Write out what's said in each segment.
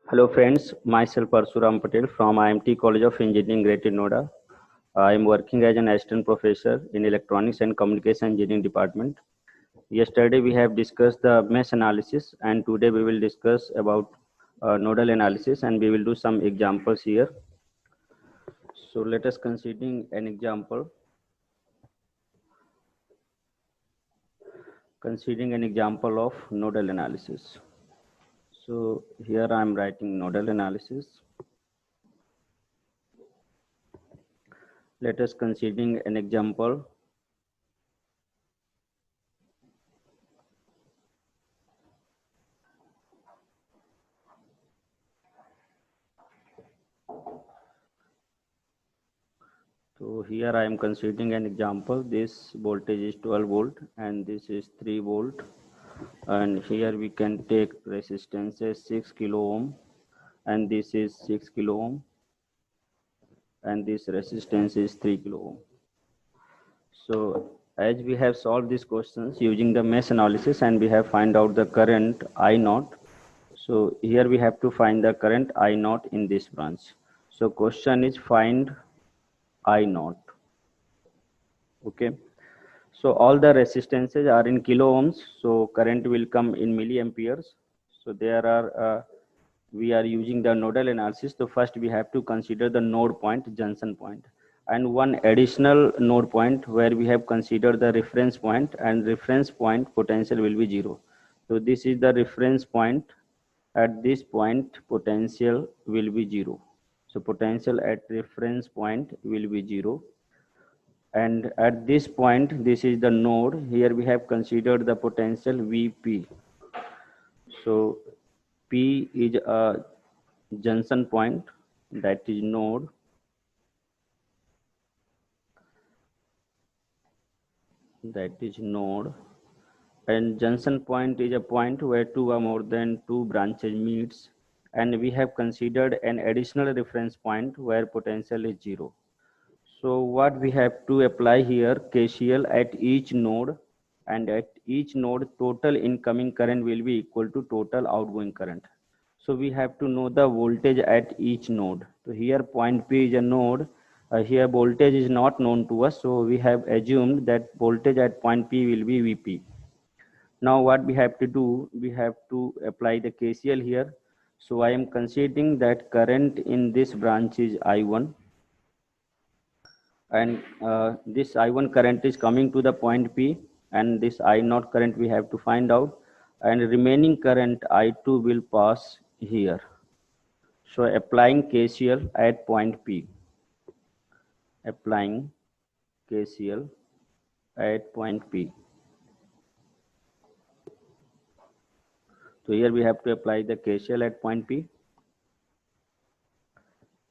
Hello friends, myself Parsuram Patel from IMT College of Engineering, Greater Noida. I am working as an assistant professor in Electronics and Communication Engineering Department. Yesterday we have discussed the mesh analysis and today we will discuss about nodal analysis and we will do some examples here. So let us considering an example. Considering an example of nodal analysis. So here I am writing nodal analysis. Let us considering an example. So here I am considering an example. This voltage is 12 volt and this is 3 volt. And here we can take resistance as 6 kilo ohm and this is 6 kilo ohm and this resistance is 3 kilo ohm. So as we have solved these questions using the mesh analysis and we have find out the current I naught. So here we have to find the current I naught in this branch. So question is find I naught. Okay. So all the resistances are in kilo ohms. So current will come in milliamperes. So there are, we are using the nodal analysis. So first we have to consider the node point, junction point, and one additional node point where we have considered the reference point, and reference point potential will be 0. So this is the reference point. At this point, potential will be 0. So potential at reference point will be 0. And at this point, this is the node. Here we have considered the potential Vp. So P is a junction point, that is node. That is node. And junction point is a point where two or more than two branches meets. And we have considered an additional reference point where potential is 0. So what we have to apply here, KCL at each node, and at each node total incoming current will be equal to total outgoing current. So we have to know the voltage at each node. So here point P is a node. Here voltage is not known to us, so we have assumed that voltage at point P will be Vp. Now what we have to do, we have to apply the KCL here. So I am considering that current in this branch is I1, and this I1 current is coming to the point P, and this I naught current we have to find out, and remaining current I2 will pass here. So applying KCL at point P, applying KCL at point P. So here we have to apply the KCL at point P.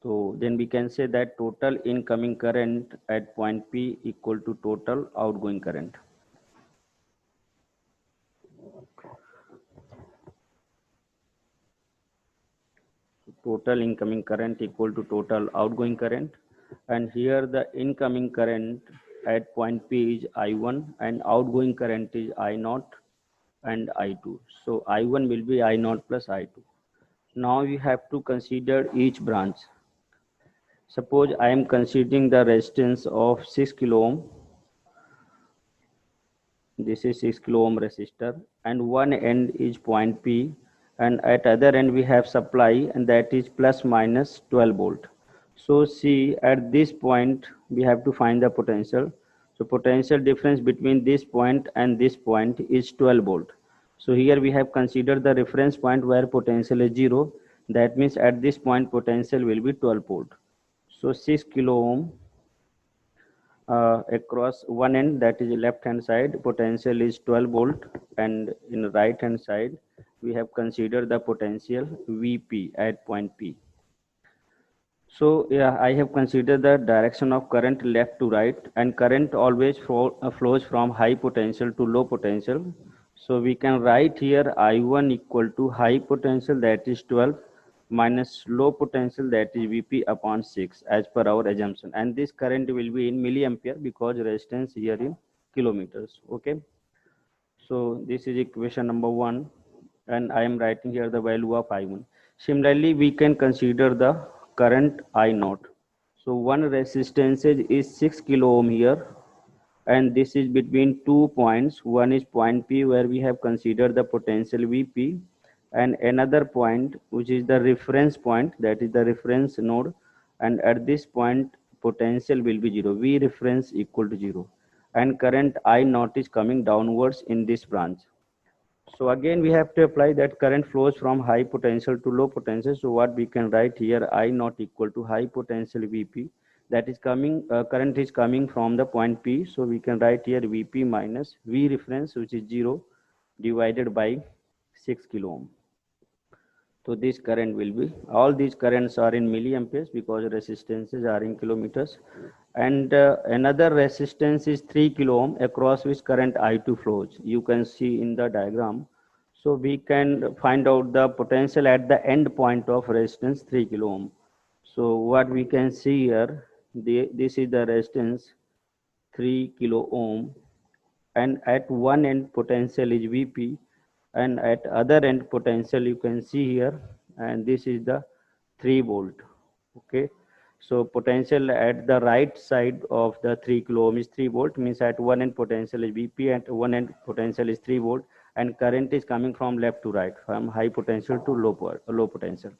So then we can say that total incoming current at point P equal to total outgoing current. Total incoming current equal to total outgoing current, and here the incoming current at point P is I1 and outgoing current is I0 and I2. So I1 will be I0 plus I2. Now you have to consider each branch. Suppose I am considering the resistance of 6 kilo ohm. This is 6 kilo ohm resistor, and one end is point P, and at other end we have supply, and that is plus minus 12 volt. So see, at this point we have to find the potential. So potential difference between this point and this point is 12 volt. So here we have considered the reference point where potential is 0. That means at this point potential will be 12 volt. So 6 kilo ohm across one end, that is left hand side, potential is 12 volt, and in right hand side we have considered the potential Vp at point P. So yeah, I have considered the direction of current left to right, and current always flows from high potential to low potential. So we can write here I1 equal to high potential, that is 12, minus low potential, that is Vp upon 6 as per our assumption, and this current will be in milliampere because resistance here in kilometers. Okay, so this is equation number 1, and I am writing here the value of I1. Similarly, we can consider the current I naught. So one resistance is 6 kilo ohm here, and this is between 2 points. One is point P where we have considered the potential Vp, and another point which is the reference point, that is the reference node, and at this point potential will be 0, V reference equal to 0, and current I naught is coming downwards in this branch. So again, we have to apply that current flows from high potential to low potential. So what we can write here, I naught equal to high potential Vp, that is coming, current is coming from the point P. So we can write here Vp minus V reference, which is 0, divided by 6 kilo ohm. So this current will be, all these currents are in milliamperes because resistances are in kilometers. And another resistance is 3 kilo ohm across which current I2 flows. You can see in the diagram. So we can find out the potential at the end point of resistance 3 kilo ohm. So what we can see here, this is the resistance 3 kilo ohm, and at one end potential is Vp, and at other end potential you can see here, and this is the 3 volt. Okay, so potential at the right side of the 3 kilo ohm is 3 volt, means at one end potential is Vp, at one end potential is 3 volt, and current is coming from left to right, from high potential to low potential.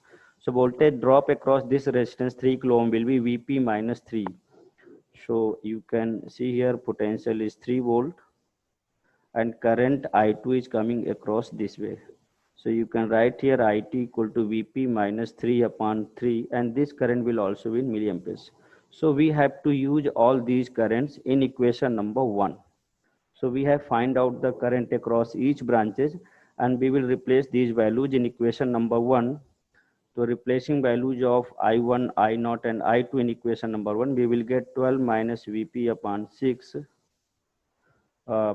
So voltage drop across this resistance 3 kilo ohm will be Vp minus 3. So you can see here potential is 3 volt, and current I2 is coming across this way. So you can write here IT equal to Vp minus 3 upon 3, and this current will also be in milliamperes. So we have to use all these currents in equation number 1. So we have find out the current across each branches, and we will replace these values in equation number 1. So replacing values of I1, I0 and I2 in equation number 1, we will get 12 minus Vp upon 6 uh,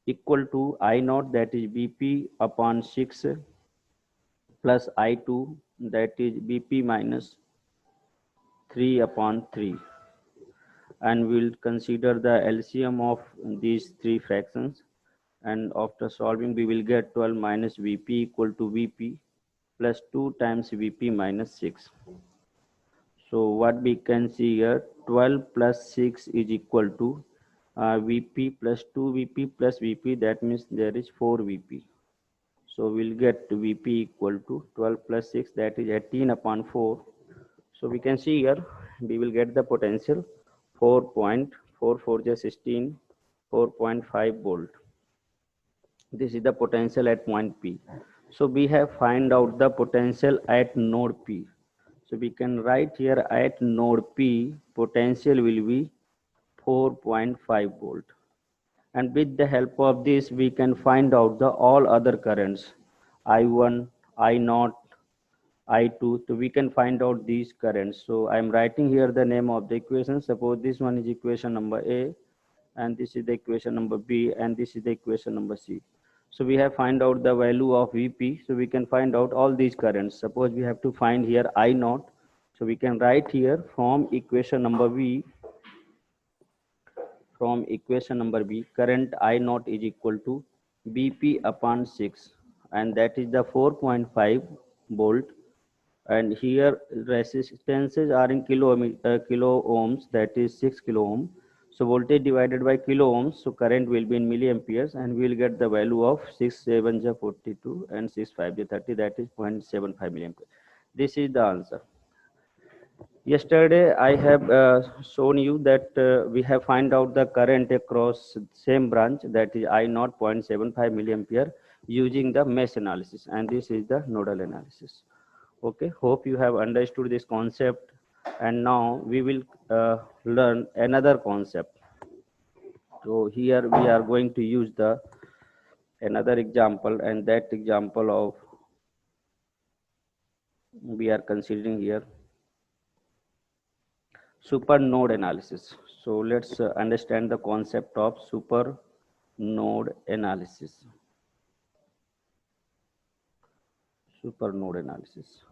equal to I naught, that is Bp upon 6, plus I2, that is Bp minus 3 upon 3, and we'll consider the LCM of these three fractions, and after solving we will get 12 minus Vp equal to Vp plus 2 times Vp minus 6. So what we can see here, 12 plus 6 is equal to Vp plus 2 Vp plus Vp, that means there is 4 Vp. So we'll get Vp equal to 12 plus 6, that is 18 upon 4. So we can see here, we will get the potential 4.44 just 16, 4.5 volt. This is the potential at point P. So we have find out the potential at node P. So we can write here at node P, potential will be 4.5 volt. And with the help of this, we can find out the all other currents, I1, I0, I2. So we can find out these currents. So I'm writing here the name of the equation. Suppose this one is equation number A, and this is the equation number B, and this is the equation number C. So we have find out the value of Vp. So we can find out all these currents. Suppose we have to find here I0. So we can write here from equation number B, current I naught is equal to Bp upon 6, and that is the 4.5 volt. And here resistances are in kilo ohms, that is 6 kilo ohm. So voltage divided by kilo ohms, so current will be in milliamperes, and we will get the value of 6 7 42 and 6 5 30, that is 0.75 milliampere. This is the answer. Yesterday I have shown you that we have find out the current across same branch, that is I naught 0.75 milliampere, using the mesh analysis, and this is the nodal analysis. Okay, hope you have understood this concept, and now we will learn another concept. So here we are going to use the another example, and that example of we are considering here super node analysis. So let's understand the concept of super node analysis. Super node analysis.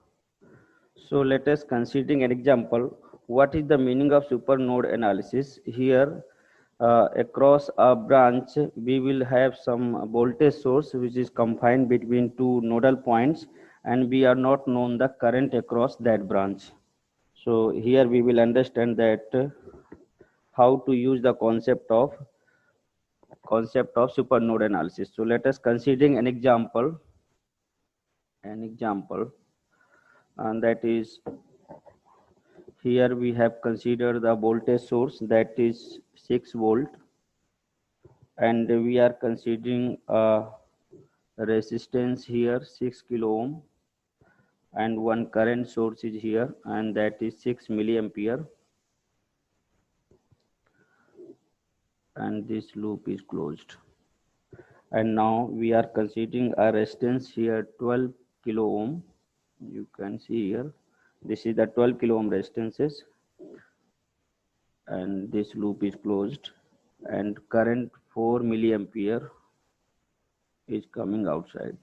So let us considering an example. What is the meaning of super node analysis? Here across a branch we will have some voltage source which is confined between two nodal points, and we are not known the current across that branch. So here we will understand that how to use the concept of supernode analysis. So let us considering an example, and that is, here we have considered the voltage source that is 6 volt, and we are considering a resistance here 6 kilo ohm, and one current source is here, and that is 6 milliampere, and this loop is closed. And now we are considering a resistance here 12 kilo ohm. You can see here, this is the 12 kilo ohm resistances, and this loop is closed, and current 4 milliampere is coming outside.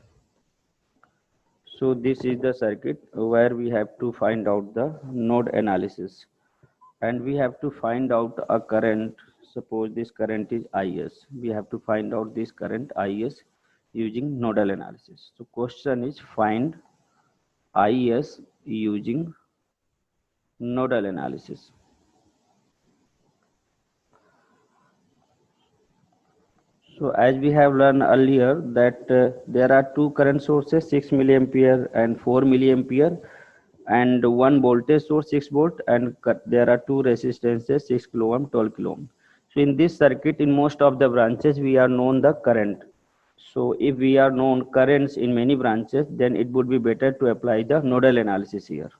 So this is the circuit where we have to find out the node analysis, and we have to find out a current. Suppose this current is IS. We have to find out this current IS using nodal analysis. So question is, find IS using nodal analysis. So as we have learned earlier that there are two current sources, 6 milliampere and 4 milliampere, and one voltage source 6 volt, and there are two resistances 6 kilo ohm, 12 kilo ohm. So in this circuit, in most of the branches, we are known the current. So if we are known currents in many branches, then it would be better to apply the nodal analysis here.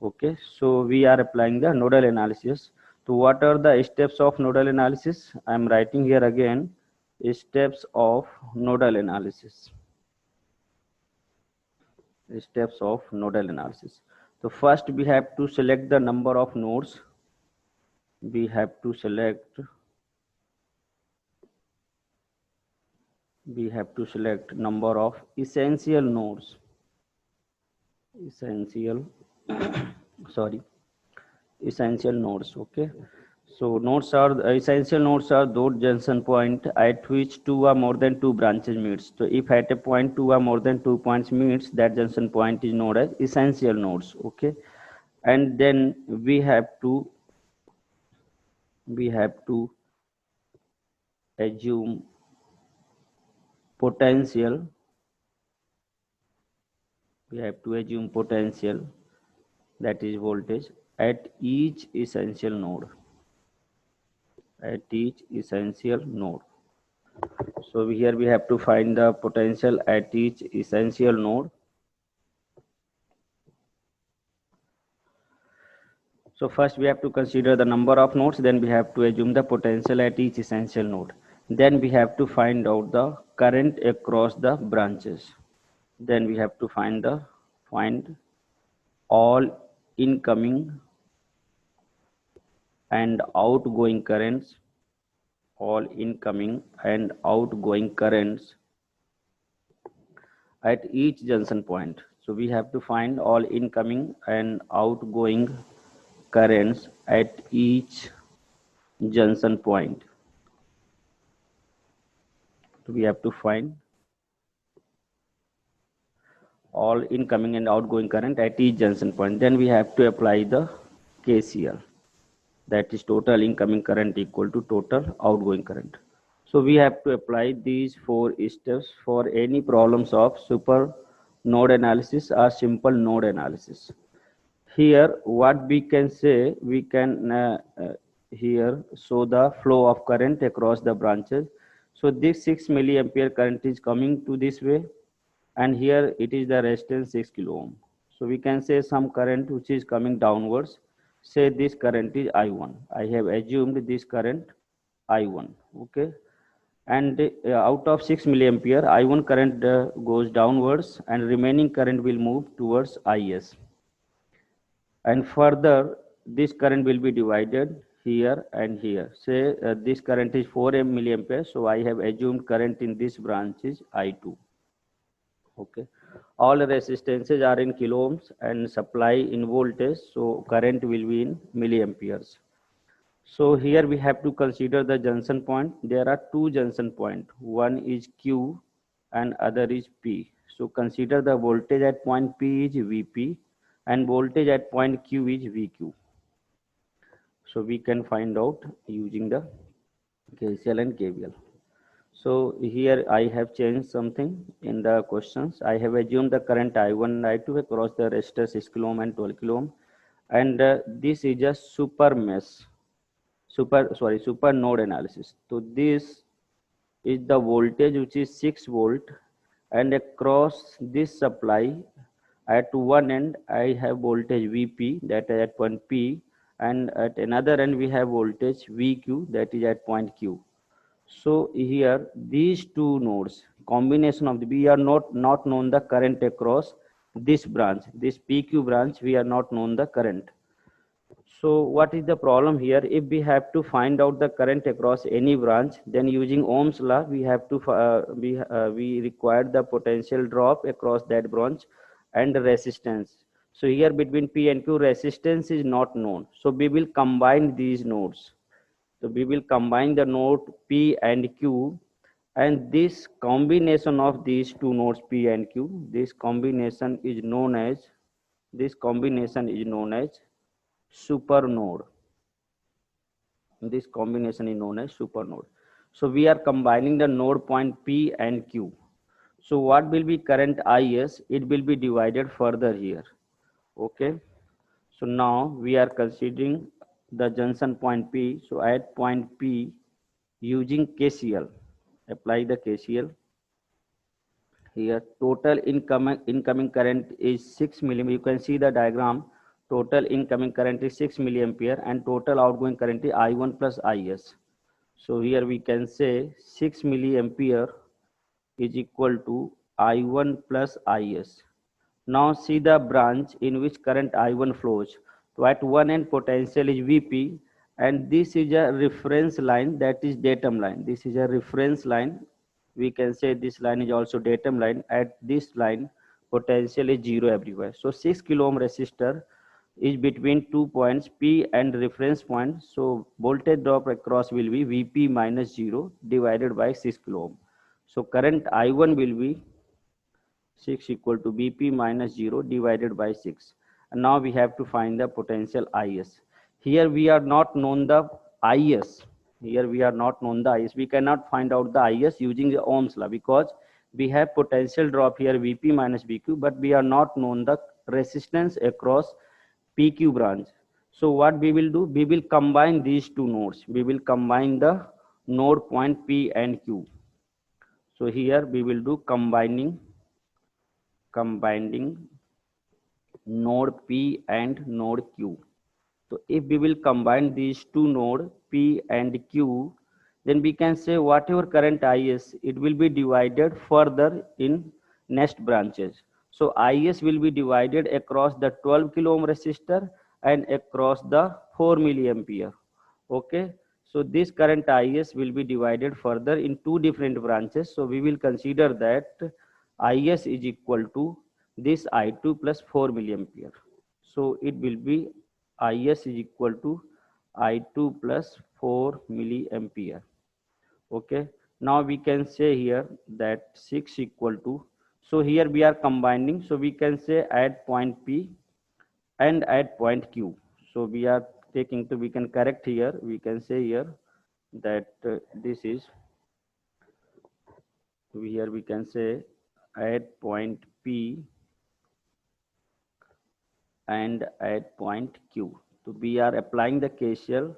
Okay, so we are applying the nodal analysis. So what are the steps of nodal analysis? I am writing here again, steps of nodal analysis. Steps of nodal analysis. So first we have to select the number of nodes. We have to select number of essential nodes. Essential nodes. Okay, so essential nodes are those junction point at which two or more than two branches meets. So if at a point two or more than 2 points meets, that junction point is known as essential nodes. Okay, and then we have to assume potential. We have to assume potential, that is voltage, at each essential node. So here we have to find the potential at each essential node. So first we have to consider the number of nodes, then we have to assume the potential at each essential node. Then we have to find out the current across the branches. Then we have to find all incoming and outgoing currents, at each junction point. So we have to find all incoming and outgoing currents at each junction point. So we have to find all incoming and outgoing current at each junction point. Then we have to apply the KCL, that is total incoming current equal to total outgoing current. So we have to apply these 4 steps for any problems of super node analysis or simple node analysis. Here what we can say, we can here show the flow of current across the branches. So this 6 milliampere current is coming to this way, and here it is the resistance 6 kilo ohm. So we can say some current which is coming downwards. Say this current is I1. I have assumed this current I1. Okay, and out of 6 milliampere, I1 current goes downwards, and remaining current will move towards IS. And further, this current will be divided here and here. Say this current is 4 milliampere, so I have assumed current in this branch is I2. Okay, all resistances are in kilo ohms and supply in voltage, so current will be in milliamperes. So here we have to consider the junction point. There are two junction points. One is Q and other is P. So consider the voltage at point P is Vp and voltage at point Q is Vq. So we can find out using the KCL and KVL. So here I have changed something in the questions. I have assumed the current I1 and I2 across the resistor 6 kilo ohm and 12 kilo ohm, and this is a super node analysis. So this is the voltage which is 6 volt, and across this supply at one end I have voltage Vp, that is at point P, and at another end we have voltage Vq, that is at point Q. So here these two nodes, combination of the, we are not known the current across this branch, this PQ branch, we are not known the current. So what is the problem here? If we have to find out the current across any branch, then using Ohm's law, we have to we require the potential drop across that branch and the resistance. So here between P and Q, resistance is not known. So we will combine these nodes. So we will combine the node P and Q, and this combination of these two nodes P and Q, this combination is known as super node. This combination is known as super node. So we are combining the node point P and Q. So what will be current IS? It will be divided further here. Okay. So now we are considering the junction point P. So at point P, using KCL, apply the KCL. Here total incoming current is 6 milliampere. You can see the diagram. Total incoming current is 6 milliampere and total outgoing current is I1 plus IS. So here we can say 6 milliampere is equal to I1 plus IS. Now see the branch in which current I1 flows. So at one end potential is Vp, and this is a reference line, that is datum line. This is a reference line. We can say this line is also datum line. At this line potential is 0 everywhere. So 6 kilo ohm resistor is between 2 points P and reference point. So voltage drop across will be Vp minus 0 divided by 6 kilo ohm. So current I1 will be 6 equal to Bp minus 0 divided by 6. And now we have to find the potential Is. Here we are not known the Is. Here we are not known the Is. We cannot find out the Is using the Ohm's law because we have potential drop here Vp minus Vq, but we are not known the resistance across PQ branch. So what we will do? We will combine these two nodes. We will combine the node point P and Q. So here we will do combining node P and node Q. So if we will combine these two nodes P and Q, then we can say whatever current Is, it will be divided further in next branches. So Is will be divided across the 12 kilo ohm resistor and across the 4 milliampere. Okay. So this current Is will be divided further in two different branches. So we will consider that Is is equal to this I2 plus 4 milliampere. So it will be Is is equal to I2 plus 4 milliampere. Okay. Now we can say here that 6 equal to, so here we are combining. So we can say at point P and at point Q. So we are taking to, we can correct here. We can say here that this is, here we can say at point P and at point Q. So we are applying the KCL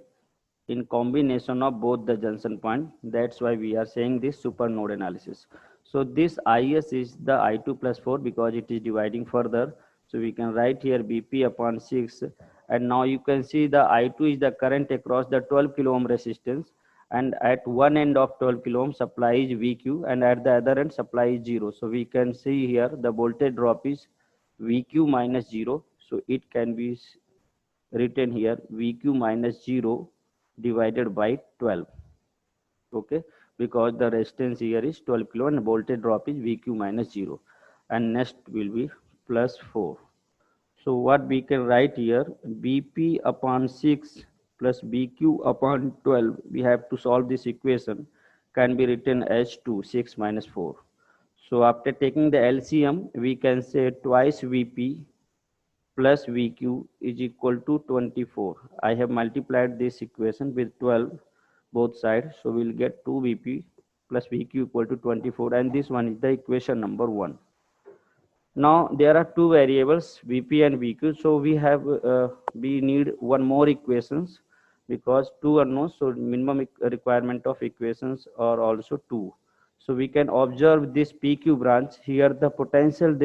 in combination of both the junction point. That's why we are saying this super node analysis. So this Is is the I2 plus 4 because it is dividing further. So we can write here Bp upon 6. And now you can see the I2 is the current across the 12 kilo ohm resistance. And at one end of 12 kilo ohm supply is Vq, and at the other end supply is 0. So we can see here the voltage drop is Vq minus 0. So it can be written here Vq minus 0 divided by 12. Okay, because the resistance here is 12 kilo and voltage drop is Vq minus 0, and next will be plus 4. So what we can write here, Bp upon 6 plus Bq upon 12, we have to solve this equation, can be written as 2, 6 minus 4. So after taking the LCM, we can say twice Vp plus Vq is equal to 24. I have multiplied this equation with 12 both sides. So we'll get 2 Vp plus Vq equal to 24, and this one is the equation number 1. Now there are two variables Vp and Vq, so we need one more equations because two unknowns, so minimum requirement of equations are also 2. So we can observe this PQ branch here, the potential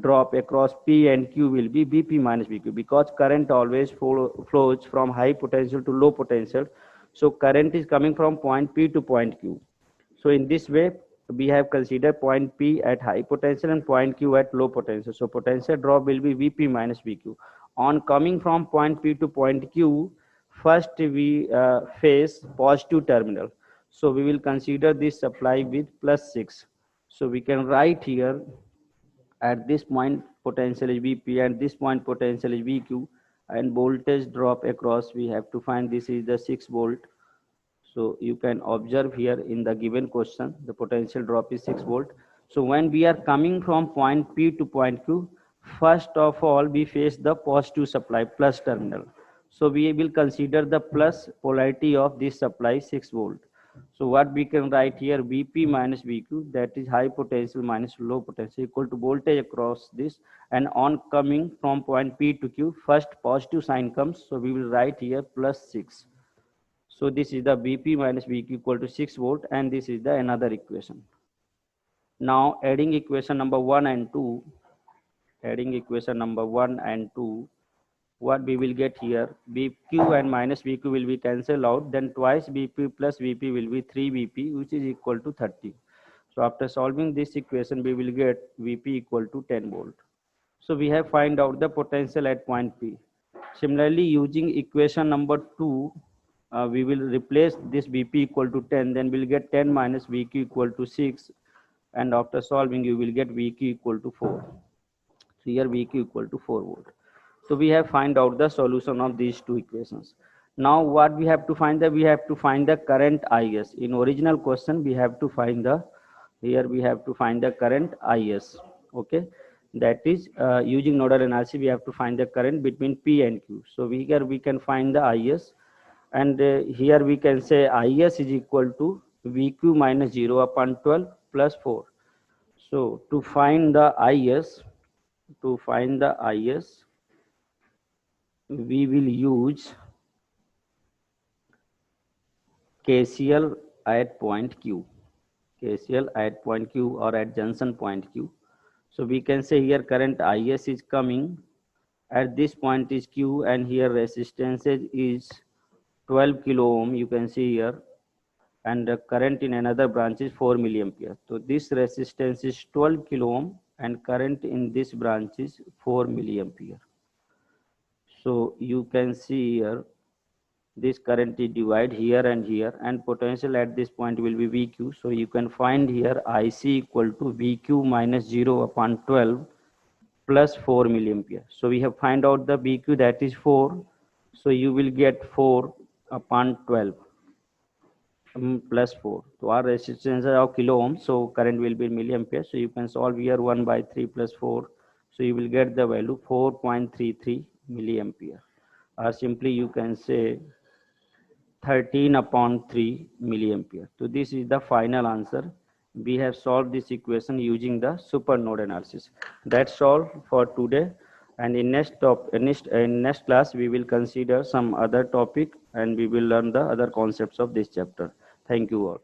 drop across P and Q will be Vp minus Vq, because current always flows from high potential to low potential. So current is coming from point P to point Q. So in this way, we have considered point P at high potential and point Q at low potential. So potential drop will be Vp minus Vq. On coming from point P to point Q, first we face positive terminal. So we will consider this supply with plus 6. So we can write here, at this point potential is Vp and this point potential is Vq, and voltage drop across we have to find, this is the 6 volt. So you can observe here in the given question, the potential drop is 6 volt. So when we are coming from point P to point Q, first of all, we face the positive supply, plus terminal. So we will consider the plus polarity of this supply 6 volt. So what we can write here, Vp minus Vq, that is high potential minus low potential, equal to voltage across this, and on coming from point P to Q, first positive sign comes. So we will write here plus 6. So this is the Vp minus Vq equal to 6 volt, and this is the another equation. Now adding equation number 1 and 2, what we will get here, Vq and minus Vq will be cancelled out, then twice Vp plus Vp will be 3 Vp, which is equal to 30. So after solving this equation, we will get Vp equal to 10 volt. So we have find out the potential at point P. Similarly, using equation number 2, we will replace this Vp equal to 10, then we'll get 10 minus Vq equal to 6, and after solving you will get Vq equal to 4. So here Vq equal to 4 volt. So we have find out the solution of these two equations. Now what we have to find, that we have to find the current Is. In original question we have to find the, here we have to find the current Is. Okay, that is using nodal analysis we have to find the current between P and Q. So here we can find the Is, and here we can say Is is equal to Vq minus 0 upon 12 plus 4. So to find the Is, we will use KCL at point Q, or at junction point Q. So we can say here current Is is coming at this point is Q, and here resistance is 12 kilo ohm, you can see here, and the current in another branch is 4 milliampere. So this resistance is 12 kilo ohm and current in this branch is 4 milliampere. So you can see here this current is divided here, and potential at this point will be Vq. So you can find here Ic equal to Vq minus 0 upon 12 plus 4 milliampere. So we have find out the Vq, that is 4. So you will get 4 upon 12 plus 4. So our resistance is of kilo ohm, so current will be milliampere. So you can solve here 1 by 3 plus 4. So you will get the value 4.33 milliampere, or simply you can say 13 upon 3 milliampere. So this is the final answer. We have solved this equation using the super node analysis. That's all for today. And in next class, we will consider some other topic, and we will learn the other concepts of this chapter. Thank you all.